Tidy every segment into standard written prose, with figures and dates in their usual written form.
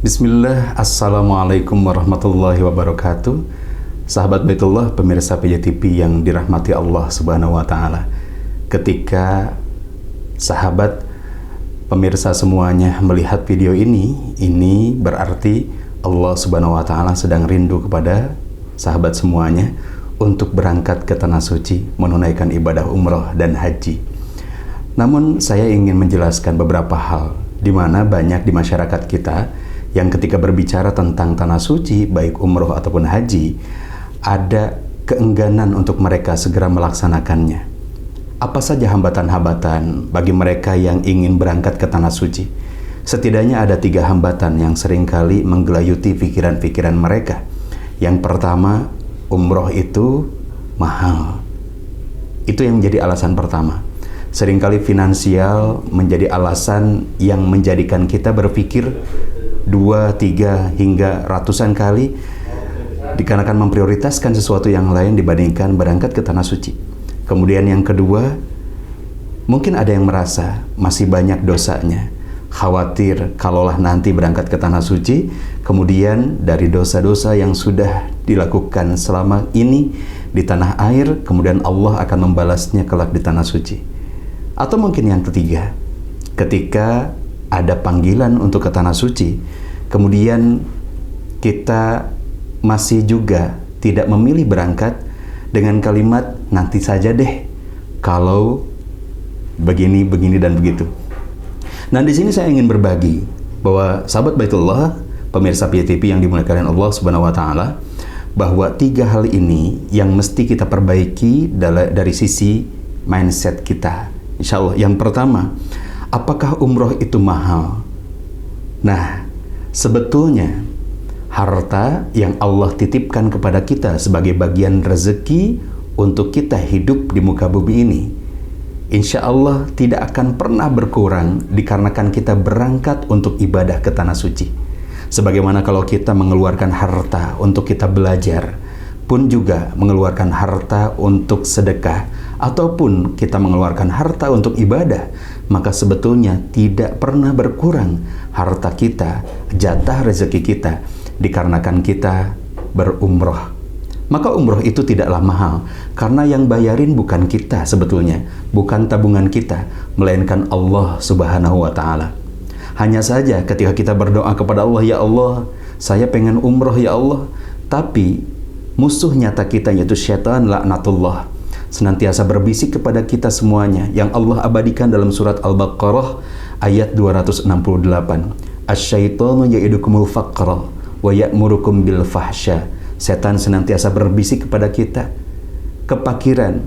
Bismillah, Assalamualaikum warahmatullahi wabarakatuh. Sahabat Baitullah, pemirsa PJTV yang dirahmati Allah Subhanahu wa Ta'ala. Ketika sahabat pemirsa semuanya melihat video ini berarti Allah Subhanahu wa Ta'ala sedang rindu kepada sahabat semuanya untuk berangkat ke tanah suci, menunaikan ibadah umroh dan haji. Namun saya ingin menjelaskan beberapa hal di mana banyak di masyarakat kita yang ketika berbicara tentang tanah suci, baik umroh ataupun haji, ada keengganan untuk mereka segera melaksanakannya. Apa saja hambatan-hambatan bagi mereka yang ingin berangkat ke tanah suci? Setidaknya ada 3 hambatan yang seringkali menggelayuti pikiran-pikiran mereka. Yang pertama, umroh itu mahal. Itu yang menjadi alasan pertama. Seringkali finansial menjadi alasan yang menjadikan kita berpikir 2, 3, hingga ratusan kali dikarenakan memprioritaskan sesuatu yang lain dibandingkan berangkat ke tanah suci. Kemudian yang kedua, mungkin ada yang merasa masih banyak dosanya, khawatir kalaulah nanti berangkat ke tanah suci, kemudian dari dosa-dosa yang sudah dilakukan selama ini di tanah air, kemudian Allah akan membalasnya kelak di tanah suci. Atau mungkin yang ketiga, ketika ada panggilan untuk ke tanah suci, kemudian kita masih juga tidak memilih berangkat dengan kalimat nanti saja deh, kalau begini, begini dan begitu. Nah, di sini saya ingin berbagi bahwa sahabat Baitullah, pemirsa PJTV yang dimuliakan Allah Subhanahu wa Ta'ala, bahwa 3 hal ini yang mesti kita perbaiki dari sisi mindset kita. Insya Allah. Yang pertama, apakah umroh itu mahal? Nah, sebetulnya harta yang Allah titipkan kepada kita sebagai bagian rezeki untuk kita hidup di muka bumi ini, insya Allah tidak akan pernah berkurang dikarenakan kita berangkat untuk ibadah ke tanah suci. Sebagaimana kalau kita mengeluarkan harta untuk kita belajar, pun juga mengeluarkan harta untuk sedekah, ataupun kita mengeluarkan harta untuk ibadah, maka sebetulnya tidak pernah berkurang harta kita, jatah rezeki kita, dikarenakan kita berumroh. Maka umroh itu tidaklah mahal, karena yang bayarin bukan kita sebetulnya, bukan tabungan kita, melainkan Allah Subhanahu wa Ta'ala. Hanya saja ketika kita berdoa kepada Allah, ya Allah, saya pengen umroh ya Allah, tapi musuh nyata kita yaitu syaitan laknatullah senantiasa berbisik kepada kita semuanya yang Allah abadikan dalam surat Al-Baqarah ayat 268. Asyaitonu ya'idukumul faqra wa ya'murukum bil fahsya. Setan senantiasa berbisik kepada kita kepakiran,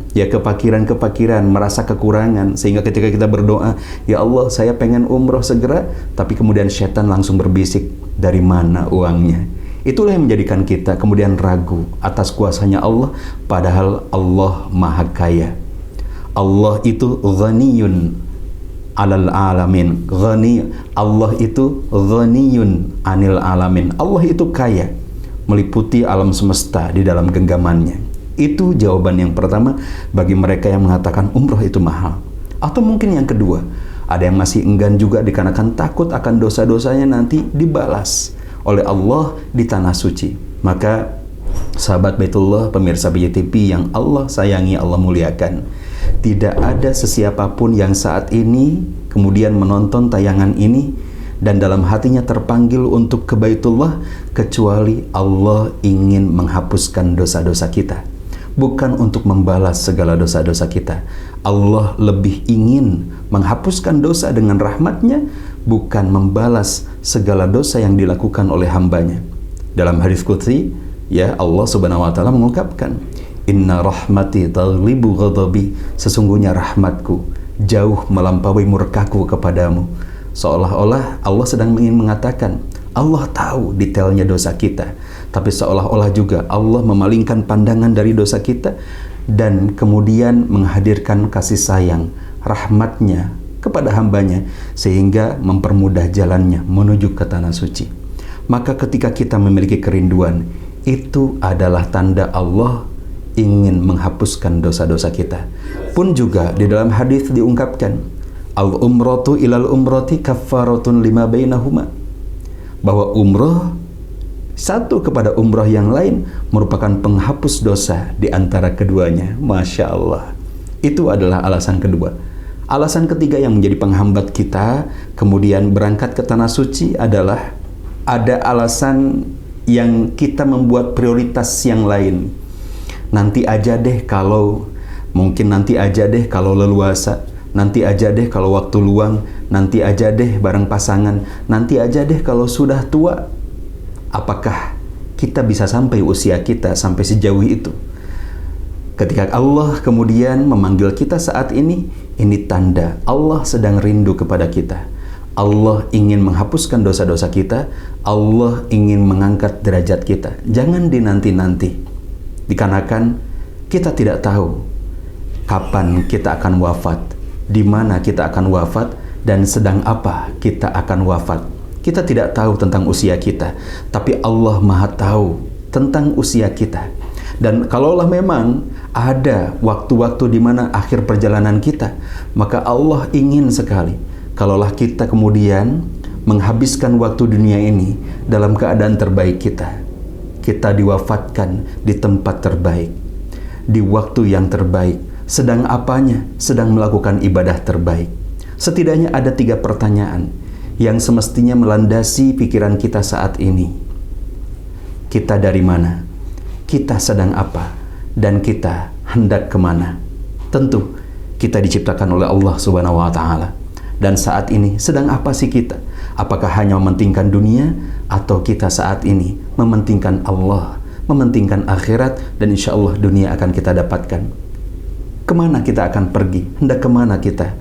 merasa kekurangan, sehingga ketika kita berdoa, ya Allah saya pengen umroh segera, tapi kemudian setan langsung berbisik, dari mana uangnya? Itulah yang menjadikan kita kemudian ragu atas kuasanya Allah, padahal Allah Maha Kaya. Allah itu ghaniyun alal alamin. Allah itu ghaniyun anil alamin. Allah itu kaya, meliputi alam semesta di dalam genggamannya. Itu jawaban yang pertama bagi mereka yang mengatakan umroh itu mahal. Atau mungkin yang kedua, ada yang masih enggan juga dikarenakan takut akan dosa-dosanya nanti dibalas oleh Allah di tanah suci. Maka sahabat Baitullah, pemirsa PJTV yang Allah sayangi, Allah muliakan, tidak ada sesiapapun yang saat ini kemudian menonton tayangan ini dan dalam hatinya terpanggil untuk ke Baitullah, kecuali Allah ingin menghapuskan dosa-dosa kita, bukan untuk membalas segala dosa-dosa kita. Allah lebih ingin menghapuskan dosa dengan rahmatnya, bukan membalas segala dosa yang dilakukan oleh hambanya. Dalam hadis qudsi, ya, Allah Subhanahu wa Ta'ala mengungkapkan, inna rahmati taghlibu ghadabi, sesungguhnya rahmatku jauh melampaui murkaku kepadamu. Seolah-olah Allah sedang ingin mengatakan, Allah tahu detailnya dosa kita, tapi seolah-olah juga Allah memalingkan pandangan dari dosa kita dan kemudian menghadirkan kasih sayang, rahmatnya kepada hambanya, sehingga mempermudah jalannya menuju ke tanah suci. Maka ketika kita memiliki kerinduan, itu adalah tanda Allah ingin menghapuskan dosa-dosa kita. Pun juga di dalam hadis diungkapkan, al-umratu ilal umrati kaffaratun lima bainahuma. bahwa umroh satu kepada umroh yang lain merupakan penghapus dosa di antara keduanya. Masya Allah. Itu adalah alasan kedua. Alasan ketiga yang menjadi penghambat kita kemudian berangkat ke tanah suci adalah ada alasan yang kita membuat prioritas yang lain. Nanti aja deh kalau, mungkin nanti aja deh kalau leluasa, nanti aja deh kalau waktu luang, nanti aja deh bareng pasangan, nanti aja deh kalau sudah tua. Apakah kita bisa sampai usia kita sampai sejauh itu? Ketika Allah kemudian memanggil kita saat ini tanda Allah sedang rindu kepada kita. Allah ingin menghapuskan dosa-dosa kita. Allah ingin mengangkat derajat kita. Jangan dinanti-nanti. Dikarenakan kita tidak tahu kapan kita akan wafat, di mana kita akan wafat, dan sedang apa kita akan wafat. Kita tidak tahu tentang usia kita, tapi Allah Maha tahu tentang usia kita. Dan kalaulah memang ada waktu-waktu di mana akhir perjalanan kita, maka Allah ingin sekali kalaulah kita kemudian menghabiskan waktu dunia ini dalam keadaan terbaik kita. Kita diwafatkan di tempat terbaik, di waktu yang terbaik. Sedang apanya? Sedang melakukan ibadah terbaik. Setidaknya ada 3 pertanyaan yang semestinya melandasi pikiran kita saat ini. Kita dari mana? Kita sedang apa? Dan kita hendak kemana? Tentu kita diciptakan oleh Allah Subhanahu wa Ta'ala. Dan saat ini sedang apa sih kita? Apakah hanya mementingkan dunia, atau kita saat ini mementingkan Allah, mementingkan akhirat, dan insya Allah dunia akan kita dapatkan? Kemana kita akan pergi? Hendak kemana kita?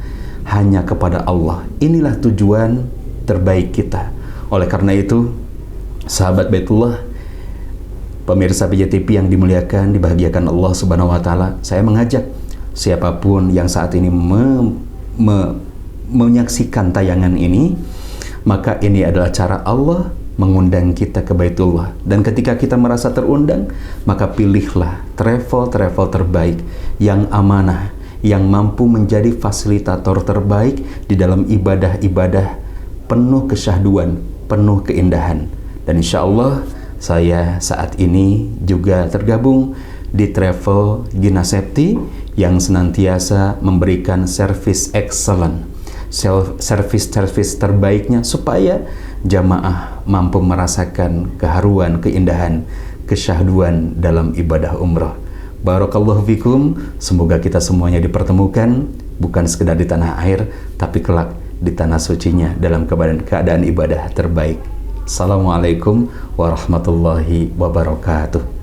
Hanya kepada Allah. Inilah tujuan terbaik kita. Oleh karena itu, sahabat Baitullah, pemirsa PJTV yang dimuliakan, dibahagiakan Allah Subhanahu wa Ta'ala, saya mengajak siapapun yang saat ini menyaksikan tayangan ini, maka ini adalah cara Allah mengundang kita ke Baitullah. Dan ketika kita merasa terundang, maka pilihlah travel terbaik yang amanah, yang mampu menjadi fasilitator terbaik di dalam ibadah-ibadah penuh kesyahduan, penuh keindahan. Dan insya Allah saya saat ini juga tergabung di Travel Gina Septi yang senantiasa memberikan service excellent, service terbaiknya supaya jamaah mampu merasakan keharuan, keindahan, kesyahduan dalam ibadah umrah. Barakallahu fikum. Semoga kita semuanya dipertemukan bukan sekedar di tanah air, tapi kelak di tanah sucinya dalam keadaan ibadah terbaik. Assalamualaikum warahmatullahi wabarakatuh.